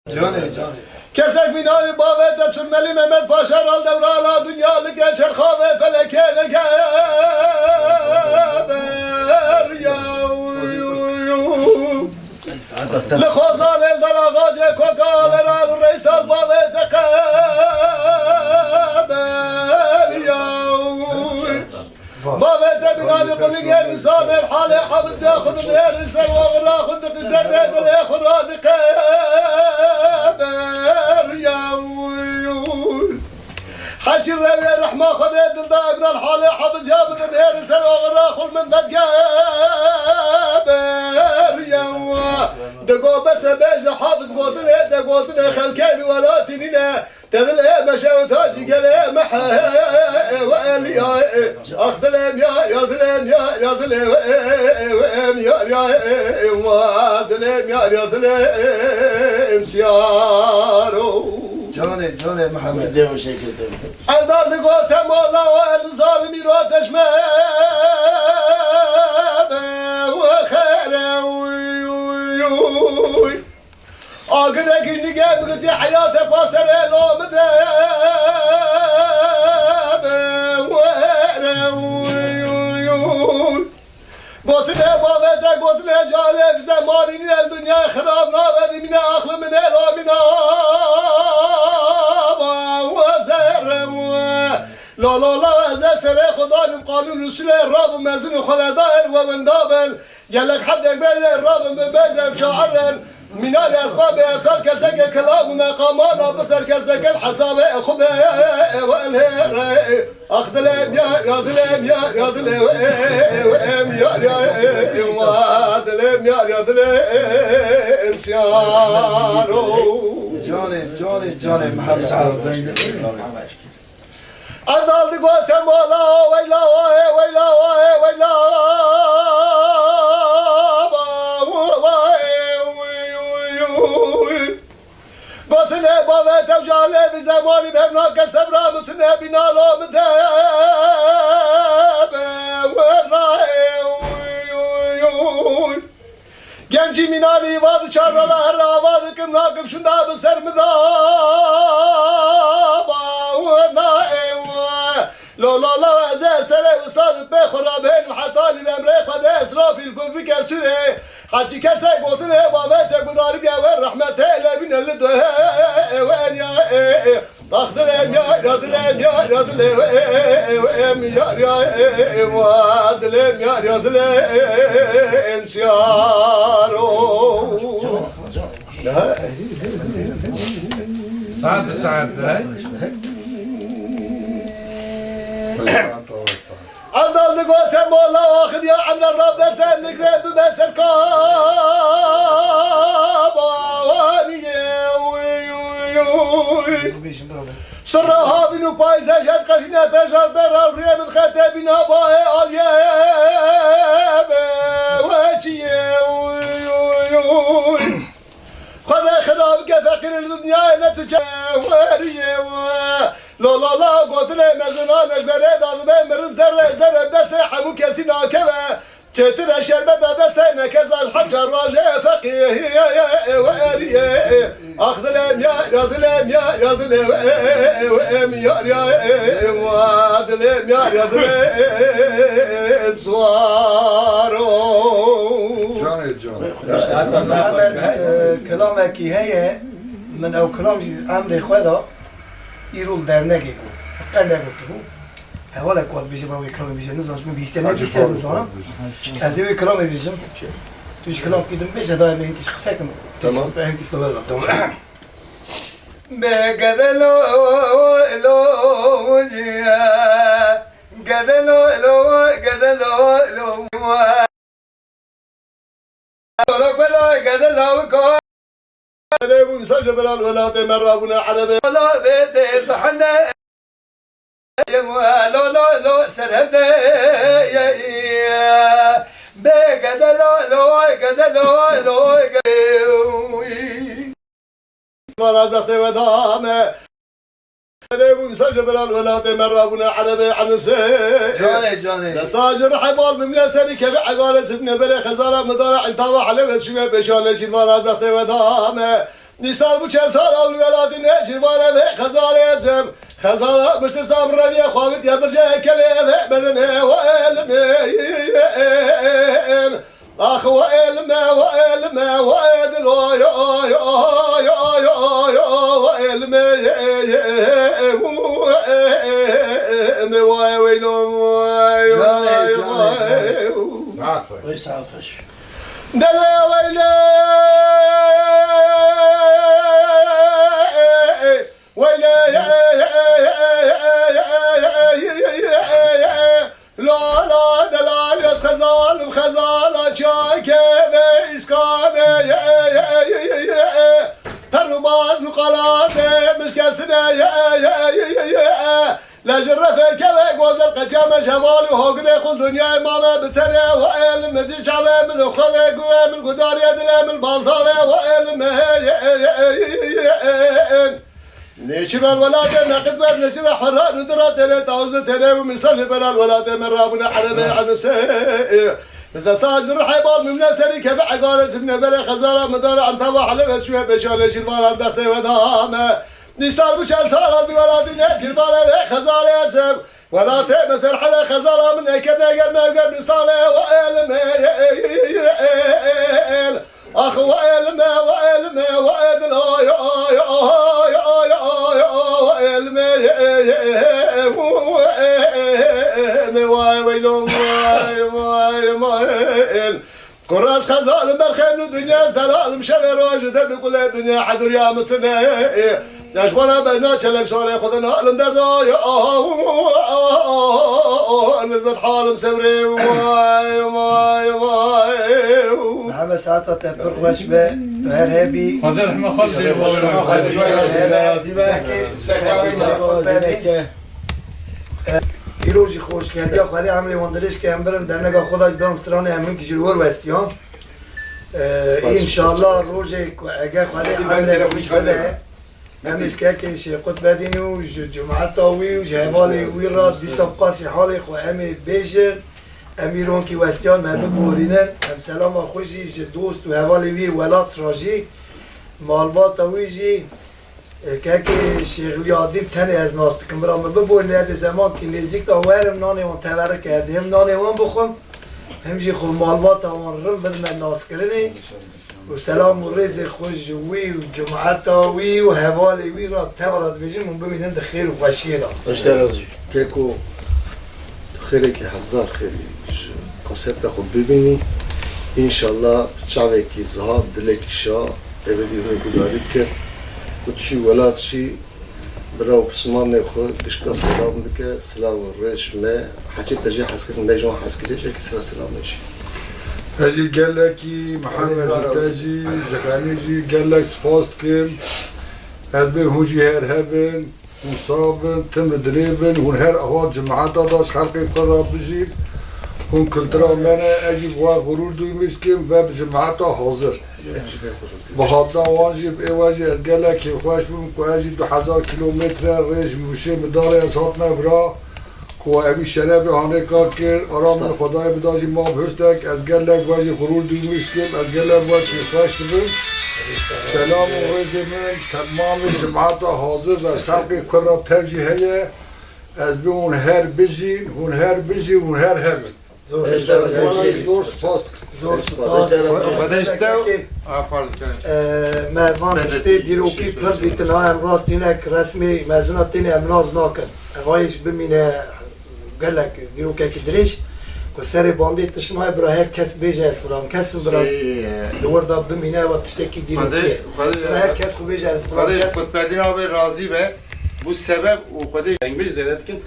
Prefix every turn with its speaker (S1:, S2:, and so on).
S1: جانه
S2: کسک میناری باوه دستور ملی محمد پاشا رال دورالا دنیاlı gençer kahve feleke nege لخوزان الدر آغاج کوکال راد ریسال باوه تقبل یاوی باوه تبینانی قلی گل لسان الحال حافظ یاخد الهر رسال وغرا خد قدر دل اخراد قبل یاوی حشر روی الرحمة خد دل دا ابن الحال حافظ يابد الهر رسال وغرا خل من مدقبل ياوي دقو بس بيجا حافظ قوتنا دقوتنا خلكي ولا تنينا تدل مشاوتات في قلي محا وقالي اخدلم يا ظلم يا ظلم يا ظلم يا ظلم سيارو
S1: جانه محمد
S3: ده شکل ده
S2: اندار دقوتم والله والظالمين وتشمه آقنا كني قابلت حياته باسر لوم قلتنا بابا قلتنا جالي في زمانين الدنيا خراب نابدي من أخل من الومنا لا هذا سري خدان قانون رسول الرب مزن خلدائر ومن دابل يلك حد بين الرب ببزم شعرا من الأسباب أفسر كزك كلام مقامان بسر كزك الحساب أخبه والهر أخذ لهم يا ظلم يا ظلم يا ظلم سيارو
S1: جانه محمد سعد
S2: أضل قوتم ولا ويلا قلتنا بابا توجعلي بزماني بهمناك سبرا متنا بنالو مداب genci minali vadı çardalar ravadı kımnakım şunda bu sermida la ze sere usadık be khuraben hatani memre qad esrafil kufi kesure haçi kese qotine babete gudarib ya ve rahmete ile bin el de ve en ya takdirem ya radilem ya radilem ya radilem ya radilem siyaro
S4: ساعة الساعات هاي
S2: أفضل قوتهم والله آخر يا عمر الرب دستان نقرب بمسر كاباني سرها بنو بايزة جد قثنا بجر برا وريم الختابنا باي الياب واشي خذ خرابك فقير الدنيا نتجاوري لا قدر مزنا نجبره داد به مرز زر دست حمو کسی ناکبه تتر شربت دست مکز الحجر راجع فقيه واريه اخذلم يا رضلم يا رضلم يا رضلم يا رضلم سوارو
S1: كلامك هي من او كلام امر خدا ایرول در نگی کو قله بکو حوالا کواد بیشه با کلام بیشه نزاش من بیسته نزارم از این کلام بیشم توش کلام کدوم بیشه دایر به اینکش قصه کنم
S2: تمام
S1: به اینکش دوباره تمام بگدلو لو جیا گدلو لو گدلو کو
S2: ابو مساج بلال ولاد مرابنا عربي
S1: لا بيت الحنا يا لا سرهد يا بقد لا
S2: ولاد ودامه ابو مساج بلال ولاد مرابنا عربي عن سي
S1: جاني
S2: دستاجر حبال من يسري كبي عقال سفن بري خزانه مضارع انتوا على شو بشان جمالات ودامه نیسان بو چند سال اول ولادی نجیبانه به خزانه ازم خزانه مشتر سام رویه خواهد یا برجه کلیه بدنه و علمه آخ و علمه و علمه و عدلو و علمه
S4: ساعت خوش
S2: دلا ويلي ويلي لا لا دلال يس خزال خزال شاك اسكان ترباز قلاد مش كسنا لا جرفه كذا جوز القجامة شمال وهوقنا خل دنيا ماما بترى وعلم ذي شعبه من خوه قوه من قدار يدله من بازاره وعلم نشر الولاده نقد بر نشر حرار ندرات له تعوز تله ومن صلب الولاده من رابنا حرمه عن سي مثل صاج الرحيبال من نسري كبع قال سبنا بلا خزاره مدار عن تبع حلف شويه بشال شربان بخته ودامه نسال بشال صار بولادي نجر بالا خزاره اسم ولا تمسر حلا خزاره من اكرنا قرنا قرن صاله وعلم اخ وعلم وعلم وعدل قراص خزال مرخم الدنيا سلام شغل واجد بكل الدنيا حضر يا متنا يشبنا بنا كلام صار خدنا علم دردا نزبط حالم سبري واي واي واي
S1: محمد ساعات تبقر خوش به فهرهبي
S4: خذ رحمة خذ
S1: ایروژی خوش کردی آخری عملی واندرش که هم برم در نگاه خودش دانسترانه همین که جلوور وستیان انشالله روز اگر خالی عملی خوش بده همش که شیقت بدین و جمعت آوی و جهوالی وی را دیسا قاسی حالی خو همی بیشن امیرون که وستیان همه بورینن هم سلام خوشی دوست و حوالی وی ولات راجی مالبات آوی جی که شیخلی آدیم تنی از ناست کن برام ببورنی از زمان که نزیک آورم نانی وان تبره که از هم نانی وان بخون همجی خود مالبات آوان رم بدم ناس کرنی و سلام و رز خوش وی و جمعت وی و حوال وی را تبرد بجیم و ببینن ده خیر و خوشیه دا
S2: كيكو خيرك هزار خيري قصتك خود ببيني ان شاء الله شعبك زهاب دلك الشا ابدي هو قداري بك وتشي ولاد شي براو بسمان خود اشكا سلام بك سلام الريش ما حكيت تجي حسكت نجم حسكت لك سلام ماشي
S3: هجي قال لك محمد تاجي جخانيجي قال لك سباست كم هذبن هوجي هرهبن وصابن تم دريبن ونهر اهوال جماعات داش خلقي قرب بجيب هون كلترا منا اجيب غرور دوي مسكم باب جماعات حاضر بخاطر واجب ايواجي از قال لك خوش بم كو اجي 2000 كيلومتر ريج موشه مدار اساتنا برا کو ابی شراب هانه کار کرد آرام خدای بداجی ما بهشتک از گلک واجی غرور دویش کم از گلک واجی خوش بیم سلام و رز من تمام جماعت حاضر و خلق کرا ترجیحه از به اون هر بجین اون هر بجی اون هر هم زور سپاس
S1: مردمان بشته دیروکی پر دیتنا هم راست اینک رسمی مزنات تینه امناز ناکن اغایش بمینه گلک دیروکه که دریش که سر باندی تشمای برای هر کس بیجه از فرام کس برای دور دا بمینه و تشتکی دیروکیه برای هر کس خو بیجه از فرام
S5: خودش خودپدین آب راضی به بو سبب و خودش
S4: انگلیس زیادت کن